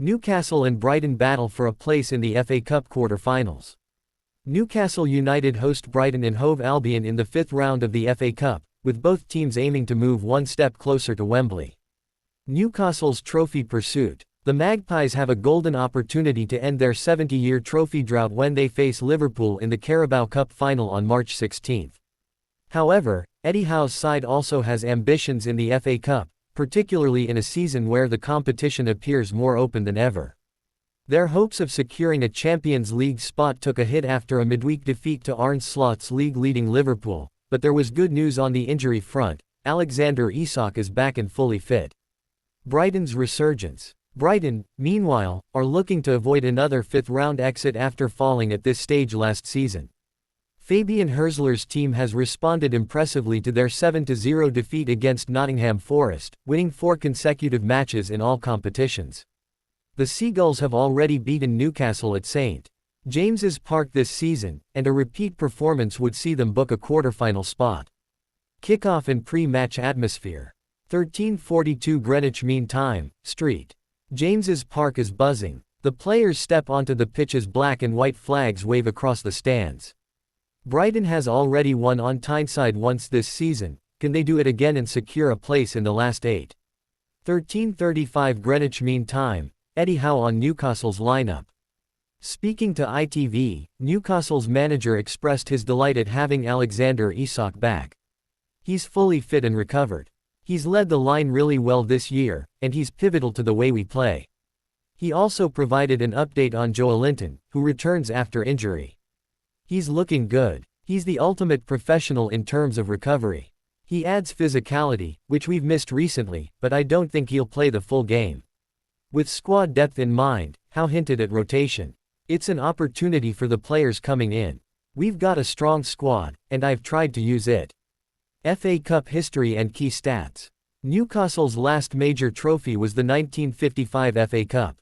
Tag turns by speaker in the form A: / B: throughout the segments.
A: Newcastle and Brighton battle for a place in the FA Cup quarter-finals. Newcastle United host Brighton and Hove Albion in the fifth round of the FA Cup, with both teams aiming to move one step closer to Wembley. Newcastle's trophy pursuit. The Magpies have a golden opportunity to end their 70-year trophy drought when they face Liverpool in the Carabao Cup final on March 16. However, Eddie Howe's side also has ambitions in the FA Cup, particularly in a season where the competition appears more open than ever. Their hopes of securing a Champions League spot took a hit after a midweek defeat to Arne Slot's league-leading Liverpool, but there was good news on the injury front. Alexander Isak is back and fully fit. Brighton's resurgence. Brighton, meanwhile, are looking to avoid another fifth-round exit after falling at this stage last season. Fabian Herzler's team has responded impressively to their 7-0 defeat against Nottingham Forest, winning 4 consecutive matches in all competitions. The Seagulls have already beaten Newcastle at St. James's Park this season, and a repeat performance would see them book a quarter-final spot. Kickoff and pre-match atmosphere. 13:42 Greenwich Mean Time, St. James's Park is buzzing. The players step onto the pitch as black and white flags wave across the stands. Brighton has already won on Tyneside once this season. Can they do it again and secure a place in the last 8? 13:35 Greenwich Mean Time, Eddie Howe on Newcastle's lineup. Speaking to ITV, Newcastle's manager expressed his delight at having Alexander Isak back. He's fully fit and recovered. He's led the line really well this year, and he's pivotal to the way we play. He also provided an update on Joelinton, who returns after injury. He's looking good. He's the ultimate professional in terms of recovery. He adds physicality, which we've missed recently, but I don't think he'll play the full game. With squad depth in mind, Howe hinted at rotation. It's an opportunity for the players coming in. We've got a strong squad, and I've tried to use it. FA Cup history and key stats. Newcastle's last major trophy was the 1955 FA Cup.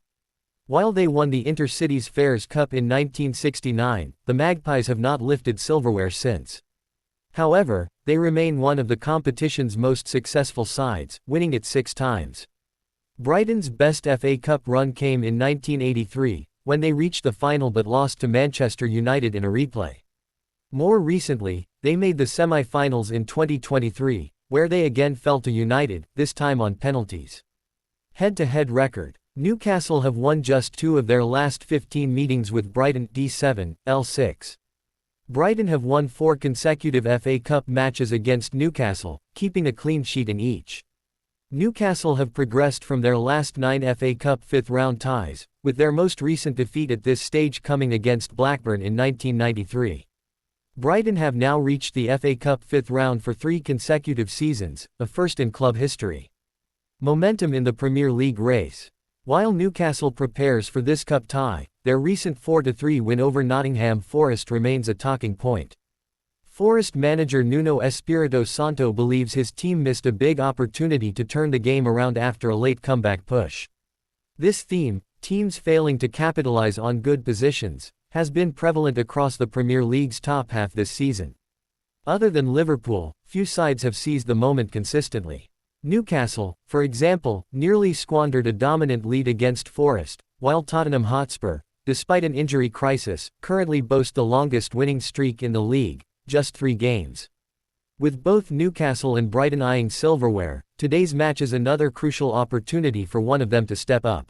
A: While they won the Intercities Fairs Cup in 1969, the Magpies have not lifted silverware since. However, they remain one of the competition's most successful sides, winning it 6 times. Brighton's best FA Cup run came in 1983, when they reached the final but lost to Manchester United in a replay. More recently, they made the semi-finals in 2023, where they again fell to United, this time on penalties. Head-to-head record. Newcastle have won just 2 of their last 15 meetings with Brighton D7, L6. Brighton have won 4 consecutive FA Cup matches against Newcastle, keeping a clean sheet in each. Newcastle have progressed from their last 9 FA Cup fifth-round ties, with their most recent defeat at this stage coming against Blackburn in 1993. Brighton have now reached the FA Cup fifth round for 3 consecutive seasons, a first in club history. Momentum in the Premier League race. While Newcastle prepares for this cup tie, their recent 4-3 win over Nottingham Forest remains a talking point. Forest manager Nuno Espirito Santo believes his team missed a big opportunity to turn the game around after a late comeback push. This theme, teams failing to capitalize on good positions, has been prevalent across the Premier League's top half this season. Other than Liverpool, few sides have seized the moment consistently. Newcastle, for example, nearly squandered a dominant lead against Forest, while Tottenham Hotspur, despite an injury crisis, currently boast the longest winning streak in the league, just 3 games. With both Newcastle and Brighton eyeing silverware, today's match is another crucial opportunity for one of them to step up.